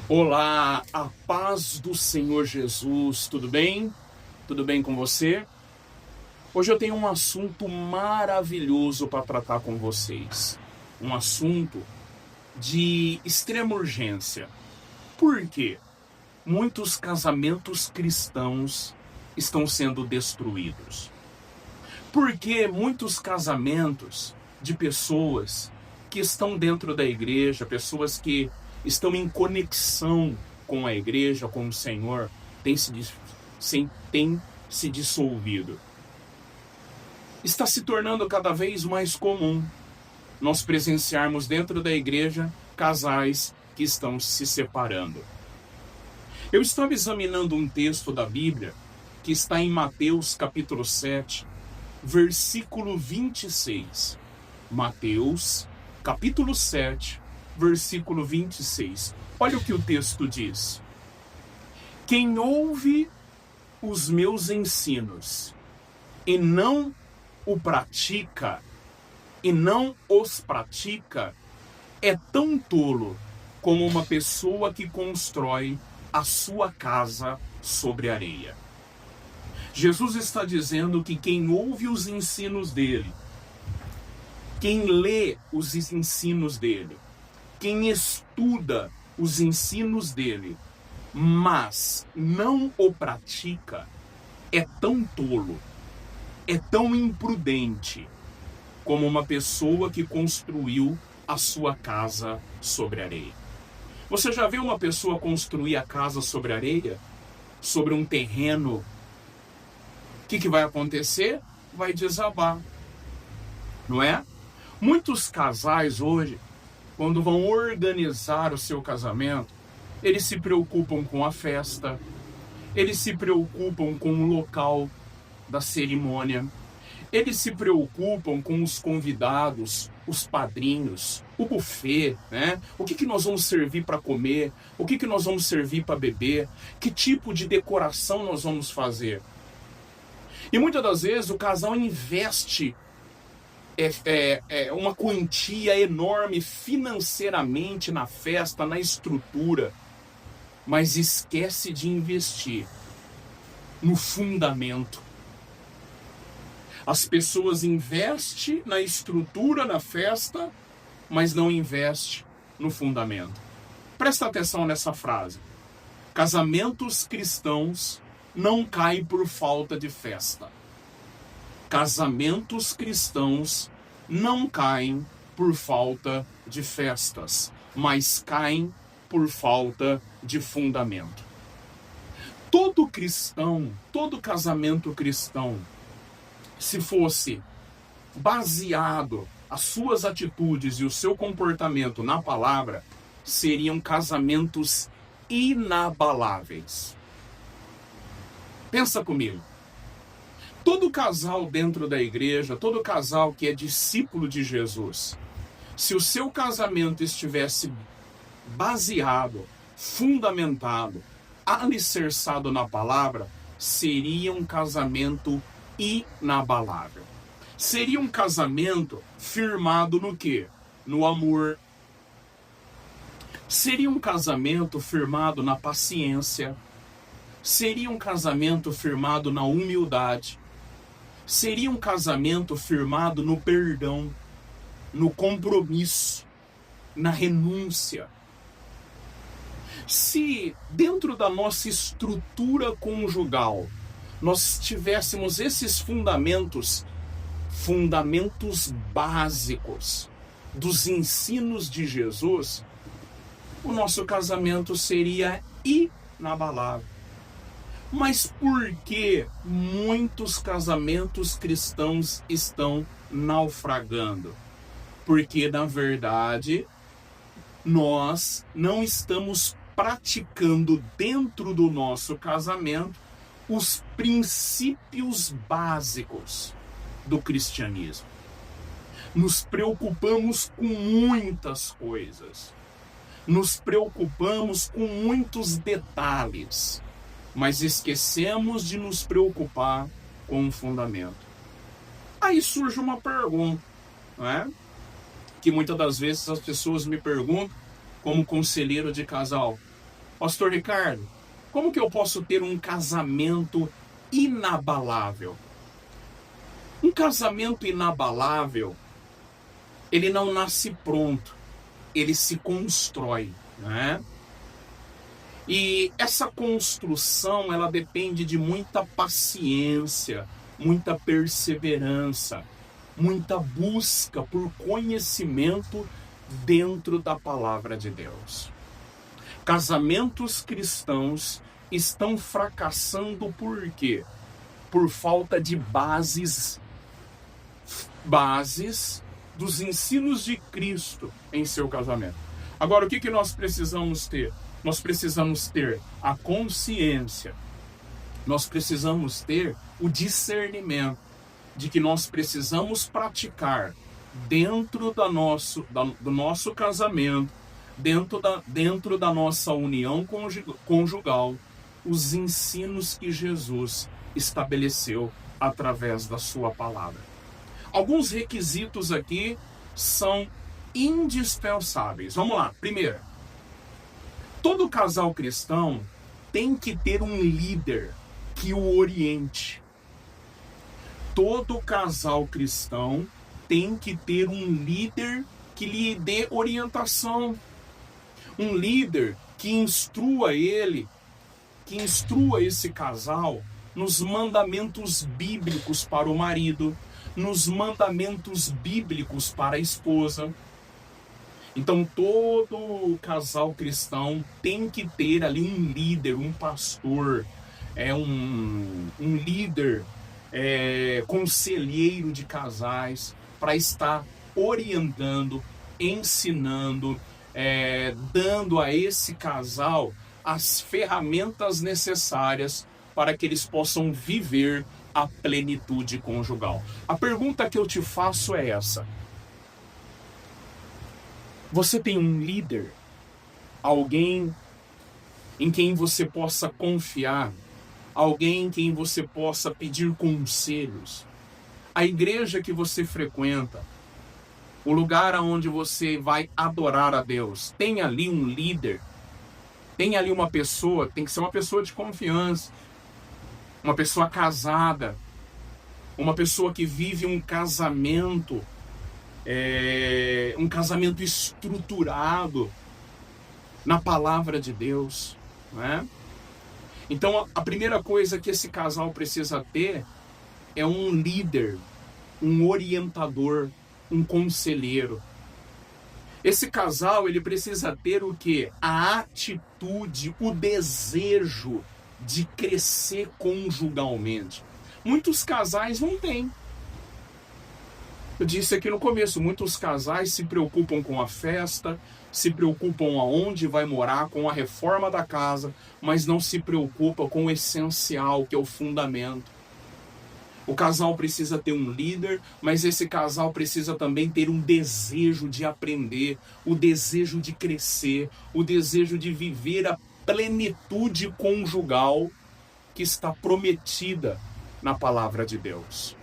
Olá, a paz do Senhor Jesus, tudo bem? Tudo bem com você? Hoje eu tenho um assunto maravilhoso para tratar com vocês. Um assunto de extrema urgência. Por quê? Muitos casamentos cristãos estão sendo destruídos. Porque muitos casamentos de pessoas que estão dentro da igreja, pessoas que estão em conexão com a igreja, com o Senhor, têm se dissolvido. Está se tornando cada vez mais comum nós presenciarmos dentro da igreja casais que estão se separando. Eu estava examinando um texto da Bíblia que está em Mateus capítulo 7, versículo 26. Mateus capítulo 7, versículo 26. Olha o que o texto diz. Quem ouve os meus ensinos e não os pratica, é tão tolo como uma pessoa que constrói a sua casa sobre areia. Jesus está dizendo que quem ouve os ensinos dele, quem lê os ensinos dele, quem estuda os ensinos dele, mas não o pratica, é tão tolo, é tão imprudente como uma pessoa que construiu a sua casa sobre areia. Você já viu uma pessoa construir a casa sobre areia? Sobre um terreno? O que vai acontecer? Vai desabar, não é? Muitos casais hoje, quando vão organizar o seu casamento, eles se preocupam com a festa, eles se preocupam com o local da cerimônia, eles se preocupam com os convidados, os padrinhos, o buffet, né? O que nós vamos servir para comer, o que nós vamos servir para beber, que tipo de decoração nós vamos fazer. E muitas das vezes o casal investe uma quantia enorme financeiramente na festa, na estrutura, mas esquece de investir no fundamento. As pessoas investem na estrutura, na festa, mas não investem no fundamento. Presta atenção nessa frase. Casamentos cristãos não caem por falta de festa. Casamentos cristãos não caem por falta de festas, mas caem por falta de fundamento. Todo cristão, todo casamento cristão, se fosse baseado as suas atitudes e o seu comportamento na palavra, seriam casamentos inabaláveis. Pensa comigo. Todo casal dentro da igreja, todo casal que é discípulo de Jesus, se o seu casamento estivesse baseado, fundamentado, alicerçado na palavra, seria um casamento inabalável. Seria um casamento firmado no quê? No amor. Seria um casamento firmado na paciência. Seria um casamento firmado na humildade. Seria um casamento firmado no perdão, no compromisso, na renúncia. Se dentro da nossa estrutura conjugal nós tivéssemos esses fundamentos básicos dos ensinos de Jesus, o nosso casamento seria inabalável. Mas por que muitos casamentos cristãos estão naufragando? Porque, na verdade, nós não estamos praticando dentro do nosso casamento os princípios básicos do cristianismo. Nos preocupamos com muitas coisas. Nos preocupamos com muitos detalhes, mas esquecemos de nos preocupar com o fundamento. Aí surge uma pergunta, não é? Que muitas das vezes as pessoas me perguntam, como conselheiro de casal: Pastor Ricardo, como que eu posso ter um casamento inabalável? Um casamento inabalável, ele não nasce pronto, ele se constrói, né? E essa construção, ela depende de muita paciência, muita perseverança, muita busca por conhecimento dentro da palavra de Deus. Casamentos cristãos estão fracassando por quê? Por falta de bases dos ensinos de Cristo em seu casamento. Agora, o que nós precisamos ter? Nós precisamos ter a consciência, nós precisamos ter o discernimento de que nós precisamos praticar dentro do nosso casamento, dentro da nossa união conjugal, os ensinos que Jesus estabeleceu através da sua palavra. Alguns requisitos aqui são indispensáveis. Vamos lá. Primeiro, todo casal cristão tem que ter um líder que o oriente. Todo casal cristão tem que ter um líder que lhe dê orientação. Um líder que instrua esse casal nos mandamentos bíblicos para o marido, nos mandamentos bíblicos para a esposa. Então, todo casal cristão tem que ter ali um líder, um pastor, um líder, conselheiro de casais, para estar orientando, ensinando, dando a esse casal as ferramentas necessárias para que eles possam viver a plenitude conjugal. A pergunta que eu te faço é essa: você tem um líder? Alguém em quem você possa confiar? Alguém em quem você possa pedir conselhos? A igreja que você frequenta, o lugar onde você vai adorar a Deus, tem ali um líder? Tem ali uma pessoa, tem que ser uma pessoa de confiança, uma pessoa casada, uma pessoa que vive um casamento estruturado na palavra de Deus, né? Então, a primeira coisa que esse casal precisa ter é um líder, um orientador, um conselheiro. Esse casal, ele precisa ter o quê? A atitude, o desejo de crescer conjugalmente. Muitos casais não têm. Eu disse aqui no começo, muitos casais se preocupam com a festa, se preocupam aonde vai morar, com a reforma da casa, mas não se preocupa com o essencial, que é o fundamento. O casal precisa ter um líder, mas esse casal precisa também ter um desejo de aprender, o desejo de crescer, o desejo de viver a plenitude conjugal que está prometida na palavra de Deus.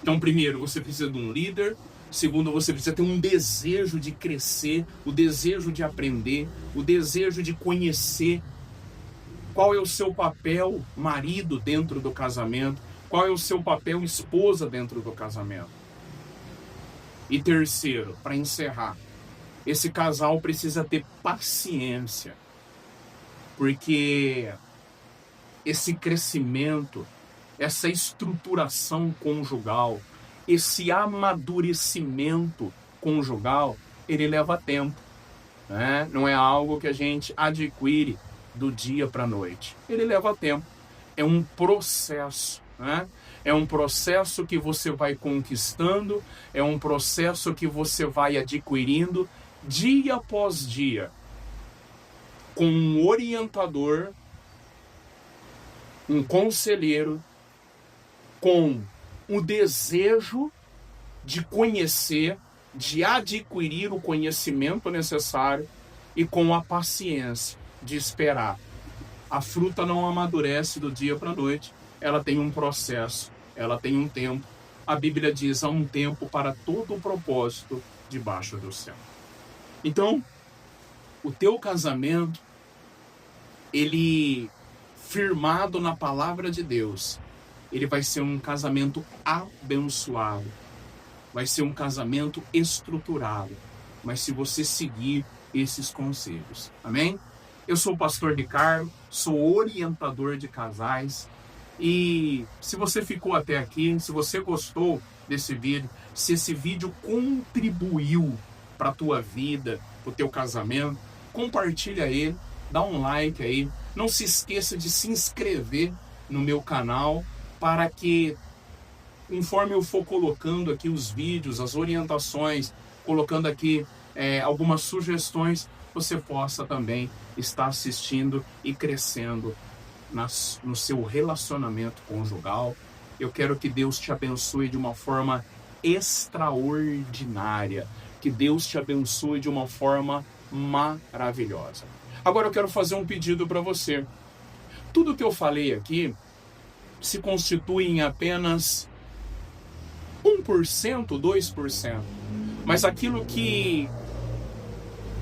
Então, primeiro, você precisa de um líder. Segundo, você precisa ter um desejo de crescer, o desejo de aprender, o desejo de conhecer. Qual é o seu papel, marido, dentro do casamento? Qual é o seu papel, esposa, dentro do casamento? E terceiro, para encerrar, esse casal precisa ter paciência, porque esse crescimento, essa estruturação conjugal, esse amadurecimento conjugal, ele leva tempo, né? Não é algo que a gente adquire do dia para a noite. Ele leva tempo. É um processo, né? É um processo que você vai conquistando, é um processo que você vai adquirindo dia após dia, com um orientador, um conselheiro, com o desejo de conhecer, de adquirir o conhecimento necessário e com a paciência de esperar. A fruta não amadurece do dia para a noite, ela tem um processo, ela tem um tempo. A Bíblia diz: há um tempo para todo o propósito debaixo do céu. Então, o teu casamento ele firmado na palavra de Deus, ele vai ser um casamento abençoado. Vai ser um casamento estruturado. Mas se você seguir esses conselhos. Amém? Eu sou o pastor Ricardo, sou orientador de casais. E se você ficou até aqui, se você gostou desse vídeo, se esse vídeo contribuiu para a tua vida, para o teu casamento, compartilha ele, dá um like aí. Não se esqueça de se inscrever no meu canal para que, conforme eu for colocando aqui os vídeos, as orientações, colocando aqui algumas sugestões, você possa também estar assistindo e crescendo no seu relacionamento conjugal. Eu quero que Deus te abençoe de uma forma extraordinária, que Deus te abençoe de uma forma maravilhosa. Agora eu quero fazer um pedido para você. Tudo que eu falei aqui se constitui em apenas 1%, 2%. Mas aquilo que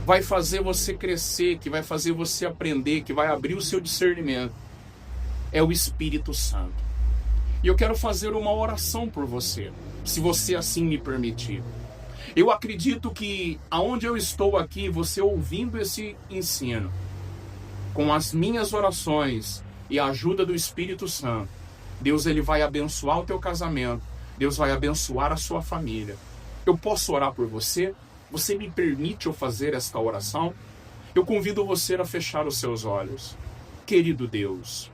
vai fazer você crescer, que vai fazer você aprender, que vai abrir o seu discernimento, é o Espírito Santo. E eu quero fazer uma oração por você, se você assim me permitir. Eu acredito que aonde eu estou aqui, você ouvindo esse ensino, com as minhas orações e a ajuda do Espírito Santo, Deus ele vai abençoar o teu casamento, Deus vai abençoar a sua família. Eu posso orar por você? Você me permite eu fazer esta oração? Eu convido você a fechar os seus olhos. Querido Deus,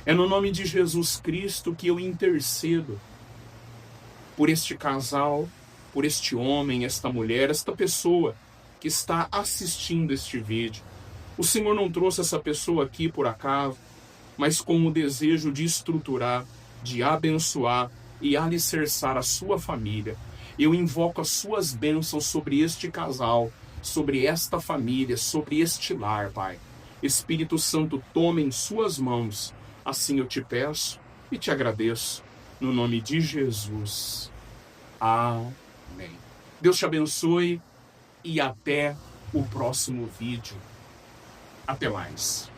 é no nome de Jesus Cristo que eu intercedo por este casal, por este homem, esta mulher, esta pessoa que está assistindo este vídeo. O Senhor não trouxe essa pessoa aqui por acaso, mas com o desejo de estruturar, de abençoar e alicerçar a sua família. Eu invoco as suas bênçãos sobre este casal, sobre esta família, sobre este lar, Pai. Espírito Santo, tome em suas mãos. Assim eu te peço e te agradeço. No nome de Jesus. Amém. Deus te abençoe e até o próximo vídeo. Até mais.